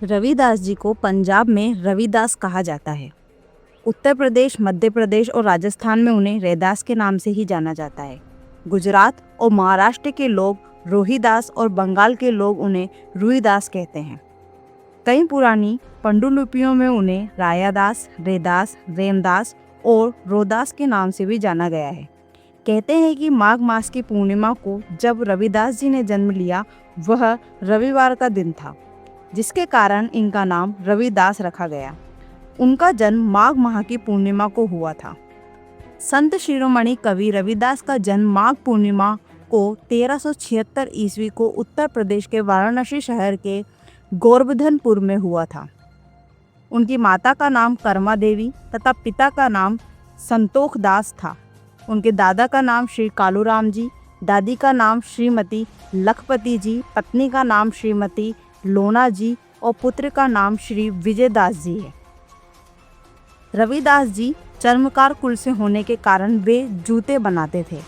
रविदास जी को पंजाब में रविदास कहा जाता है। उत्तर प्रदेश, मध्य प्रदेश और राजस्थान में उन्हें रैदास के नाम से ही जाना जाता है। गुजरात और महाराष्ट्र के लोग रोहिदास और बंगाल के लोग उन्हें रुईदास कहते हैं। कई पुरानी पांडुलिपियों में उन्हें रायादास, रैदास, रेमदास और रोदास के नाम से भी जाना गया है। कहते हैं कि माघ मास की पूर्णिमा को जब रविदास जी ने जन्म लिया, वह रविवार का दिन था, जिसके कारण इनका नाम रविदास रखा गया। उनका जन्म माघ माह की पूर्णिमा को हुआ था। संत शिरोमणि कवि रविदास का जन्म माघ पूर्णिमा को 1376 ईस्वी को उत्तर प्रदेश के वाराणसी शहर के गोवर्धनपुर में हुआ था। उनकी माता का नाम कर्मा देवी तथा पिता का नाम संतोख दास था। उनके दादा का नाम श्री कालूराम जी, दादी का नाम श्रीमती लखपति जी, पत्नी का नाम श्रीमती लोना जी और पुत्र का नाम श्री विजयदास जी है। रविदास जी चर्मकार कुल से होने के कारण वे जूते बनाते थे।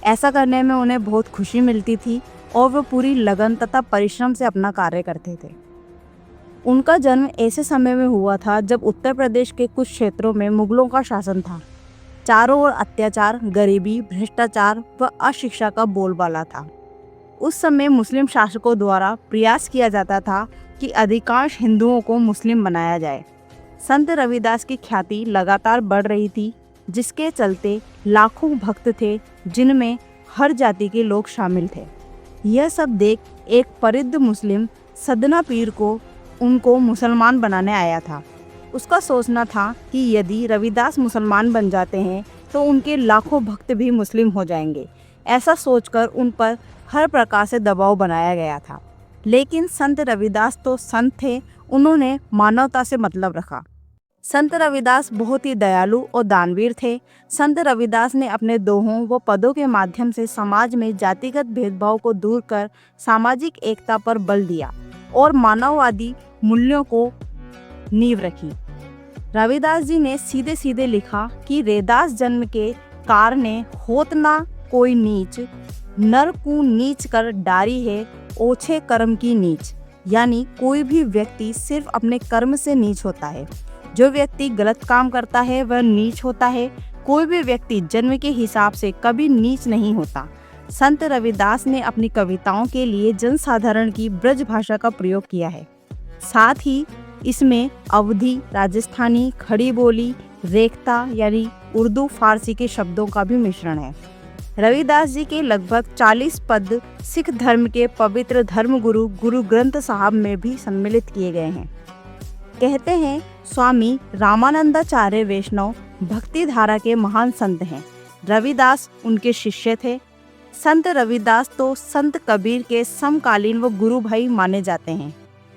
ऐसा करने में उन्हें बहुत खुशी मिलती थी और वे पूरी लगन तथा परिश्रम से अपना कार्य करते थे। उनका जन्म ऐसे समय में हुआ था जब उत्तर प्रदेश के कुछ क्षेत्रों में मुगलों का शासन था। चारों ओर अत्याचार, गरीबी, भ्रष्टाचार व अशिक्षा का बोलबाला था। उस समय मुस्लिम शासकों द्वारा प्रयास किया जाता था कि अधिकांश हिंदुओं को मुस्लिम बनाया जाए। संत रविदास की ख्याति लगातार बढ़ रही थी, जिसके चलते लाखों भक्त थे, जिनमें हर जाति के लोग शामिल थे। यह सब देख एक परिद्ध मुस्लिम सदना पीर को उनको मुसलमान बनाने आया था। उसका सोचना था कि यदि रविदास मुसलमान बन जाते हैं तो उनके लाखों भक्त भी मुस्लिम हो जाएंगे। ऐसा सोचकर उन पर हर प्रकार से दबाव बनाया गया था। लेकिन संत रविदास तो संत थे, उन्होंने मानवता से मतलब रखा। संत रविदास बहुत ही दयालु और दानवीर थे। संत रविदास ने अपने दोहों व पदों के माध्यम से समाज में जातिगत भेदभाव को दूर कर सामाजिक एकता पर बल दिया और मानववादी मूल्यों को नींव रखी। रविदास जी ने सीधे सीधे लिखा कि रैदास जन्म के कारणे होत ना कोई नीच, नर को नीच कर डारी है ओछे कर्म की नीच। यानी कोई भी व्यक्ति सिर्फ अपने कर्म से नीच होता है। जो व्यक्ति गलत काम करता है वह नीच होता है। कोई भी व्यक्ति जन्म के हिसाब से कभी नीच नहीं होता। संत रविदास ने अपनी कविताओं के लिए जनसाधारण की ब्रज भाषा का प्रयोग किया है। साथ ही इसमें अवधी, राजस्थानी, खड़ी बोली, रेखता यानी उर्दू, फारसी के शब्दों का भी मिश्रण है। रविदास जी के लगभग 40 पद सिख धर्म के पवित्र धर्मगुरु गुरु ग्रंथ साहब में भी सम्मिलित किए गए हैं। कहते हैं स्वामी रामानंदाचार्य वैष्णव भक्ति धारा के महान संत हैं। रविदास उनके शिष्य थे। संत रविदास तो संत कबीर के समकालीन व गुरु भाई माने जाते हैं।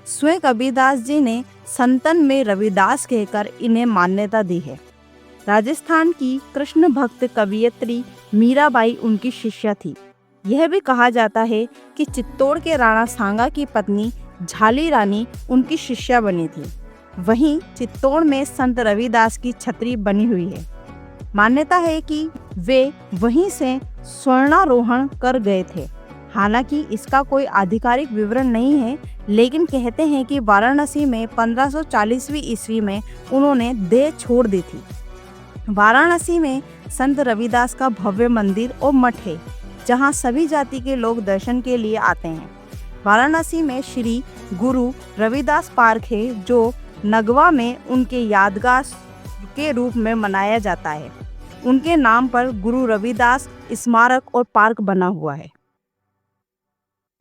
स्वयं कबीरदास जी ने संतन में रविदास कहकर इन्हें मान्यता दी है। राजस्थान की कृष्ण भक्त कवयित्री मीराबाई उनकी शिष्या थी। यह भी कहा जाता है कि चित्तौड़ के राणा सांगा की पत्नी झाली रानी उनकी शिष्या बनी थी। वहीं चित्तौड़ में संत रविदास की छतरी बनी हुई है। मान्यता है कि वे वहीं से स्वर्णारोहण कर गए थे। हालांकि इसका कोई आधिकारिक विवरण नहीं है, लेकिन कहते हैं कि वाराणसी में 1540वीं ईस्वी में उन्होंने देह छोड़ दी थी। वाराणसी में संत रविदास का भव्य मंदिर और मठ है, जहां सभी जाति के लोग दर्शन के लिए आते हैं। वाराणसी में श्री गुरु रविदास पार्क है, जो नगवा में उनके यादगार के रूप में मनाया जाता है। उनके नाम पर गुरु रविदास स्मारक और पार्क बना हुआ है।